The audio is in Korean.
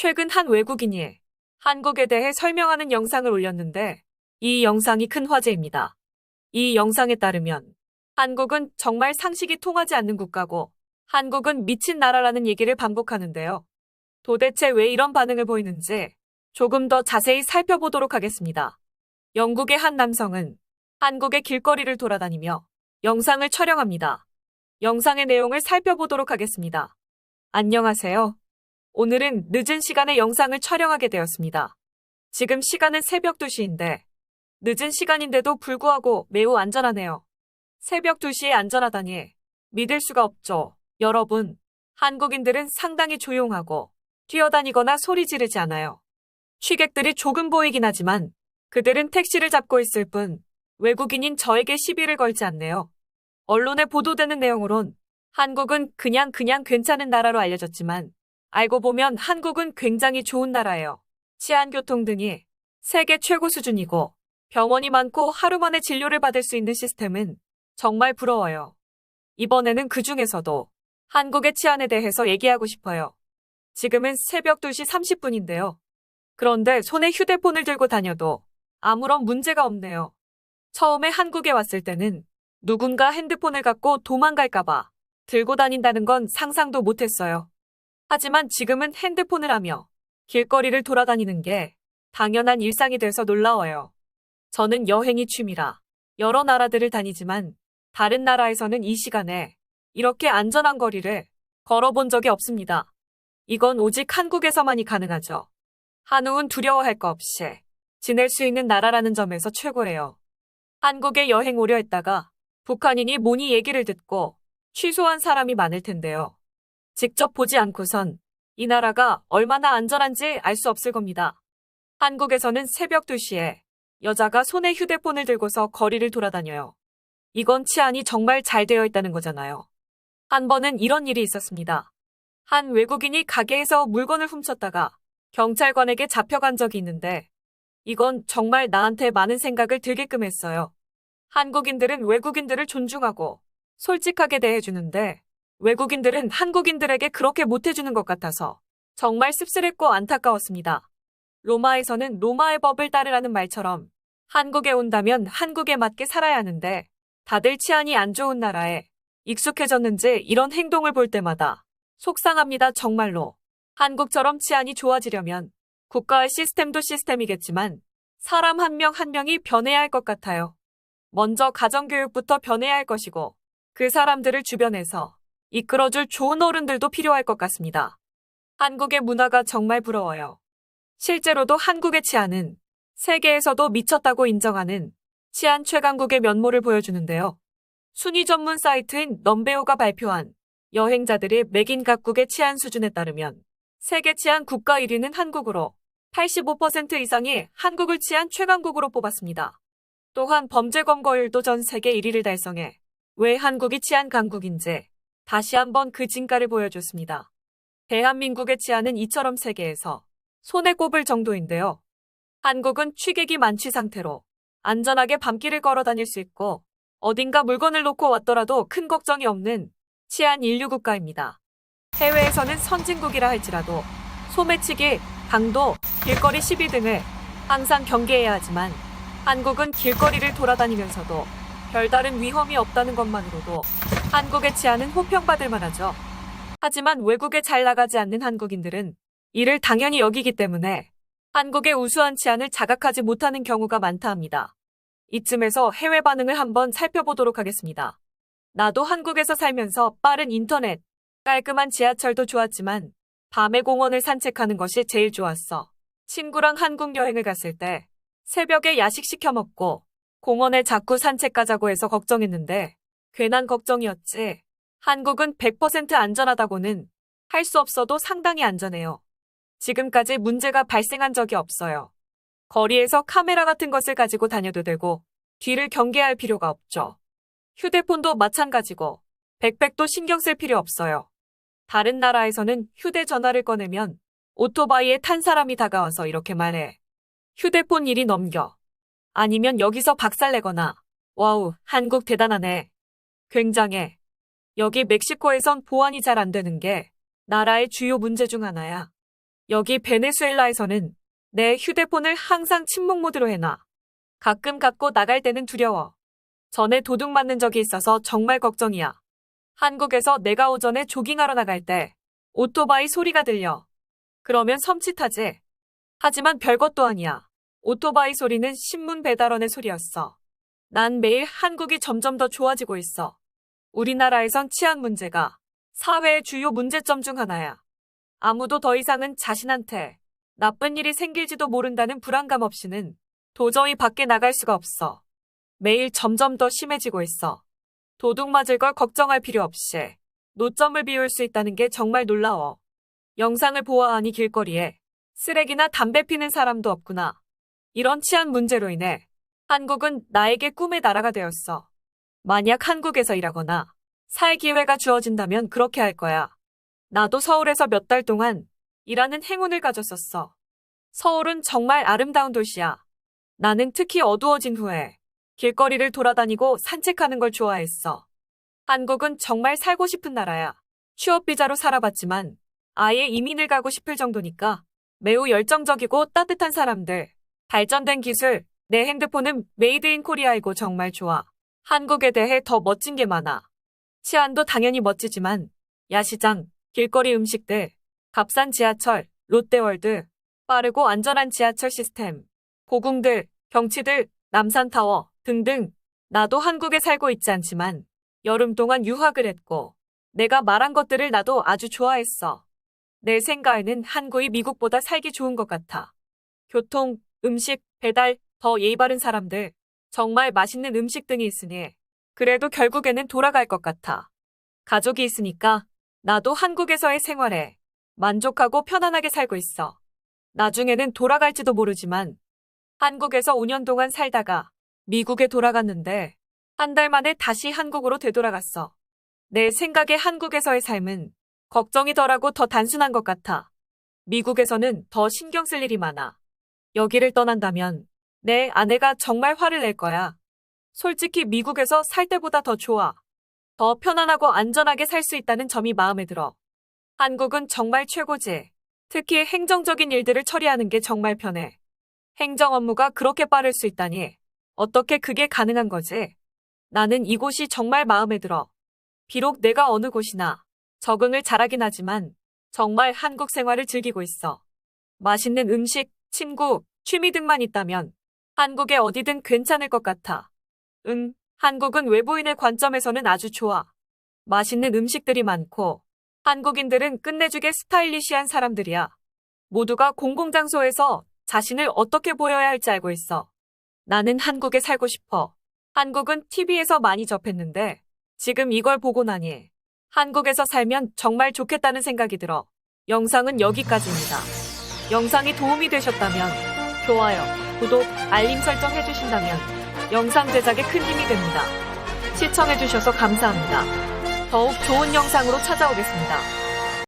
최근 한 외국인이 한국에 대해 설명하는 영상을 올렸는데 이 영상이 큰 화제입니다. 이 영상에 따르면 한국은 정말 상식이 통하지 않는 국가고 한국은 미친 나라라는 얘기를 반복하는데요. 도대체 왜 이런 반응을 보이는지 조금 더 자세히 살펴보도록 하겠습니다. 영국의 한 남성은 한국의 길거리를 돌아다니며 영상을 촬영합니다. 영상의 내용을 살펴보도록 하겠습니다. 안녕하세요. 오늘은 늦은 시간에 영상을 촬영하게 되었습니다. 지금 시간은 새벽 2시인데 늦은 시간인데도 불구하고 매우 안전하네요. 새벽 2시에 안전하다니 믿을 수가 없죠. 여러분, 한국인들은 상당히 조용하고 뛰어다니거나 소리 지르지 않아요. 취객들이 조금 보이긴 하지만 그들은 택시를 잡고 있을 뿐 외국인인 저에게 시비를 걸지 않네요. 언론에 보도되는 내용으론 한국은 그냥 괜찮은 나라로 알려졌지만 알고 보면 한국은 굉장히 좋은 나라예요. 치안, 교통 등이 세계 최고 수준이고 병원이 많고 하루 만에 진료를 받을 수 있는 시스템은 정말 부러워요. 이번에는 그 중에서도 한국의 치안에 대해서 얘기하고 싶어요. 지금은 새벽 2시 30분인데요. 그런데 손에 휴대폰을 들고 다녀도 아무런 문제가 없네요. 처음에 한국에 왔을 때는 누군가 핸드폰을 갖고 도망갈까봐 들고 다닌다는 건 상상도 못했어요. 하지만 지금은 핸드폰을 하며 길거리를 돌아다니는 게 당연한 일상이 돼서 놀라워요. 저는 여행이 취미라 여러 나라들을 다니지만 다른 나라에서는 이 시간에 이렇게 안전한 거리를 걸어본 적이 없습니다. 이건 오직 한국에서만이 가능하죠. 한국은 두려워할 거 없이 지낼 수 있는 나라라는 점에서 최고래요. 한국에 여행 오려 했다가 북한인이 뭐니 얘기를 듣고 취소한 사람이 많을 텐데요. 직접 보지 않고선 이 나라가 얼마나 안전한지 알 수 없을 겁니다. 한국에서는 새벽 2시에 여자가 손에 휴대폰을 들고서 거리를 돌아다녀요. 이건 치안이 정말 잘 되어 있다는 거잖아요. 한 번은 이런 일이 있었습니다. 한 외국인이 가게에서 물건을 훔쳤다가 경찰관에게 잡혀간 적이 있는데 이건 정말 나한테 많은 생각을 들게끔 했어요. 한국인들은 외국인들을 존중하고 솔직하게 대해주는데 외국인들은 한국인들에게 그렇게 못해주는 것 같아서 정말 씁쓸했고 안타까웠습니다. 로마에서는 로마의 법을 따르라는 말처럼 한국에 온다면 한국에 맞게 살아야 하는데 다들 치안이 안 좋은 나라에 익숙해졌는지 이런 행동을 볼 때마다 속상합니다. 정말로. 한국처럼 치안이 좋아지려면 국가의 시스템도 시스템이겠지만 사람 한 명 한 명이 변해야 할 것 같아요. 먼저 가정교육부터 변해야 할 것이고 그 사람들을 주변에서 이끌어줄 좋은 어른들도 필요할 것 같습니다. 한국의 문화가 정말 부러워요. 실제로도 한국의 치안은 세계에서도 미쳤다고 인정하는 치안 최강국의 면모를 보여주는데요. 순위 전문 사이트인 넘베오가 발표한 여행자들이 매긴 각국의 치안 수준에 따르면 세계 치안 국가 1위는 한국으로 85% 이상이 한국을 치안 최강국으로 뽑았습니다. 또한 범죄 검거율도 전 세계 1위를 달성해 왜 한국이 치안 강국인지 다시 한번 그 진가를 보여줬습니다. 대한민국의 치안은 이처럼 세계에서 손에 꼽을 정도인데요. 한국은 취객이 만취 상태로 안전하게 밤길을 걸어 다닐 수 있고 어딘가 물건을 놓고 왔더라도 큰 걱정이 없는 치안 인류 국가입니다. 해외에서는 선진국이라 할지라도 소매치기, 강도, 길거리 시비 등을 항상 경계해야 하지만 한국은 길거리를 돌아다니면서도 별다른 위험이 없다는 것만으로도 한국의 치안은 호평받을 만하죠. 하지만 외국에 잘 나가지 않는 한국인들은 이를 당연히 여기기 때문에 한국의 우수한 치안을 자각하지 못하는 경우가 많다 합니다. 이쯤에서 해외 반응을 한번 살펴보도록 하겠습니다. 나도 한국에서 살면서 빠른 인터넷, 깔끔한 지하철도 좋았지만 밤에 공원을 산책하는 것이 제일 좋았어. 친구랑 한국 여행을 갔을 때 새벽에 야식 시켜 먹고 공원에 자꾸 산책 가자고 해서 걱정했는데 괜한 걱정이었지. 한국은 100% 안전하다고는 할 수 없어도 상당히 안전해요. 지금까지 문제가 발생한 적이 없어요. 거리에서 카메라 같은 것을 가지고 다녀도 되고 뒤를 경계할 필요가 없죠. 휴대폰도 마찬가지고 백팩도 신경 쓸 필요 없어요. 다른 나라에서는 휴대전화를 꺼내면 오토바이에 탄 사람이 다가와서 이렇게 말해. 휴대폰 일이 넘겨. 아니면 여기서 박살내거나. 와우, 한국 대단하네. 굉장해. 여기 멕시코에선 보안이 잘 안 되는 게 나라의 주요 문제 중 하나야. 여기 베네수엘라에서는 내 휴대폰을 항상 침묵 모드로 해놔. 가끔 갖고 나갈 때는 두려워. 전에 도둑 맞는 적이 있어서 정말 걱정이야. 한국에서 내가 오전에 조깅하러 나갈 때 오토바이 소리가 들려. 그러면 섬찟하지. 하지만 별것도 아니야. 오토바이 소리는 신문 배달원의 소리였어. 난 매일 한국이 점점 더 좋아지고 있어. 우리나라에선 치안 문제가 사회의 주요 문제점 중 하나야. 아무도 더 이상은 자신한테 나쁜 일이 생길지도 모른다는 불안감 없이는 도저히 밖에 나갈 수가 없어. 매일 점점 더 심해지고 있어. 도둑 맞을 걸 걱정할 필요 없이 노점을 비울 수 있다는 게 정말 놀라워. 영상을 보아하니 길거리에 쓰레기나 담배 피는 사람도 없구나. 이런 치안 문제로 인해 한국은 나에게 꿈의 나라가 되었어. 만약 한국에서 일하거나 살 기회가 주어진다면 그렇게 할 거야. 나도 서울에서 몇 달 동안 일하는 행운을 가졌었어. 서울은 정말 아름다운 도시야. 나는 특히 어두워진 후에 길거리를 돌아다니고 산책하는 걸 좋아했어. 한국은 정말 살고 싶은 나라야. 취업비자로 살아봤지만 아예 이민을 가고 싶을 정도니까 매우 열정적이고 따뜻한 사람들, 발전된 기술, 내 핸드폰은 메이드 인 코리아이고 정말 좋아. 한국에 대해 더 멋진 게 많아. 치안도 당연히 멋지지만 야시장, 길거리 음식들, 값싼 지하철, 롯데월드, 빠르고 안전한 지하철 시스템, 고궁들, 경치들, 남산타워 등등. 나도 한국에 살고 있지 않지만 여름 동안 유학을 했고 내가 말한 것들을 나도 아주 좋아했어. 내 생각에는 한국이 미국보다 살기 좋은 것 같아. 교통, 음식, 배달, 더 예의 바른 사람들, 정말 맛있는 음식 등이 있으니 그래도 결국에는 돌아갈 것 같아. 가족이 있으니까 나도 한국에서의 생활에 만족하고 편안하게 살고 있어. 나중에는 돌아갈지도 모르지만 한국에서 5년 동안 살다가 미국에 돌아갔는데 한 달 만에 다시 한국으로 되돌아갔어. 내 생각에 한국에서의 삶은 걱정이 덜하고 더 단순한 것 같아. 미국에서는 더 신경 쓸 일이 많아. 여기를 떠난다면 내 아내가 정말 화를 낼 거야. 솔직히 미국에서 살 때보다 더 좋아. 더 편안하고 안전하게 살 수 있다는 점이 마음에 들어. 한국은 정말 최고지. 특히 행정적인 일들을 처리하는 게 정말 편해. 행정 업무가 그렇게 빠를 수 있다니 어떻게 그게 가능한 거지? 나는 이곳이 정말 마음에 들어. 비록 내가 어느 곳이나 적응을 잘하긴 하지만 정말 한국 생활을 즐기고 있어. 맛있는 음식, 친구, 취미 등만 있다면 한국에 어디든 괜찮을 것 같아. 한국은 외부인의 관점에서는 아주 좋아. 맛있는 음식들이 많고 한국인들은 끝내주게 스타일리시한 사람들이야. 모두가 공공장소에서 자신을 어떻게 보여야 할지 알고 있어. 나는 한국에 살고 싶어. 한국은 TV에서 많이 접했는데 지금 이걸 보고 나니 한국에서 살면 정말 좋겠다는 생각이 들어. 영상은 여기까지입니다. 영상이 도움이 되셨다면 좋아요, 구독, 알림 설정 해주신다면 영상 제작에 큰 힘이 됩니다. 시청해주셔서 감사합니다. 더욱 좋은 영상으로 찾아오겠습니다.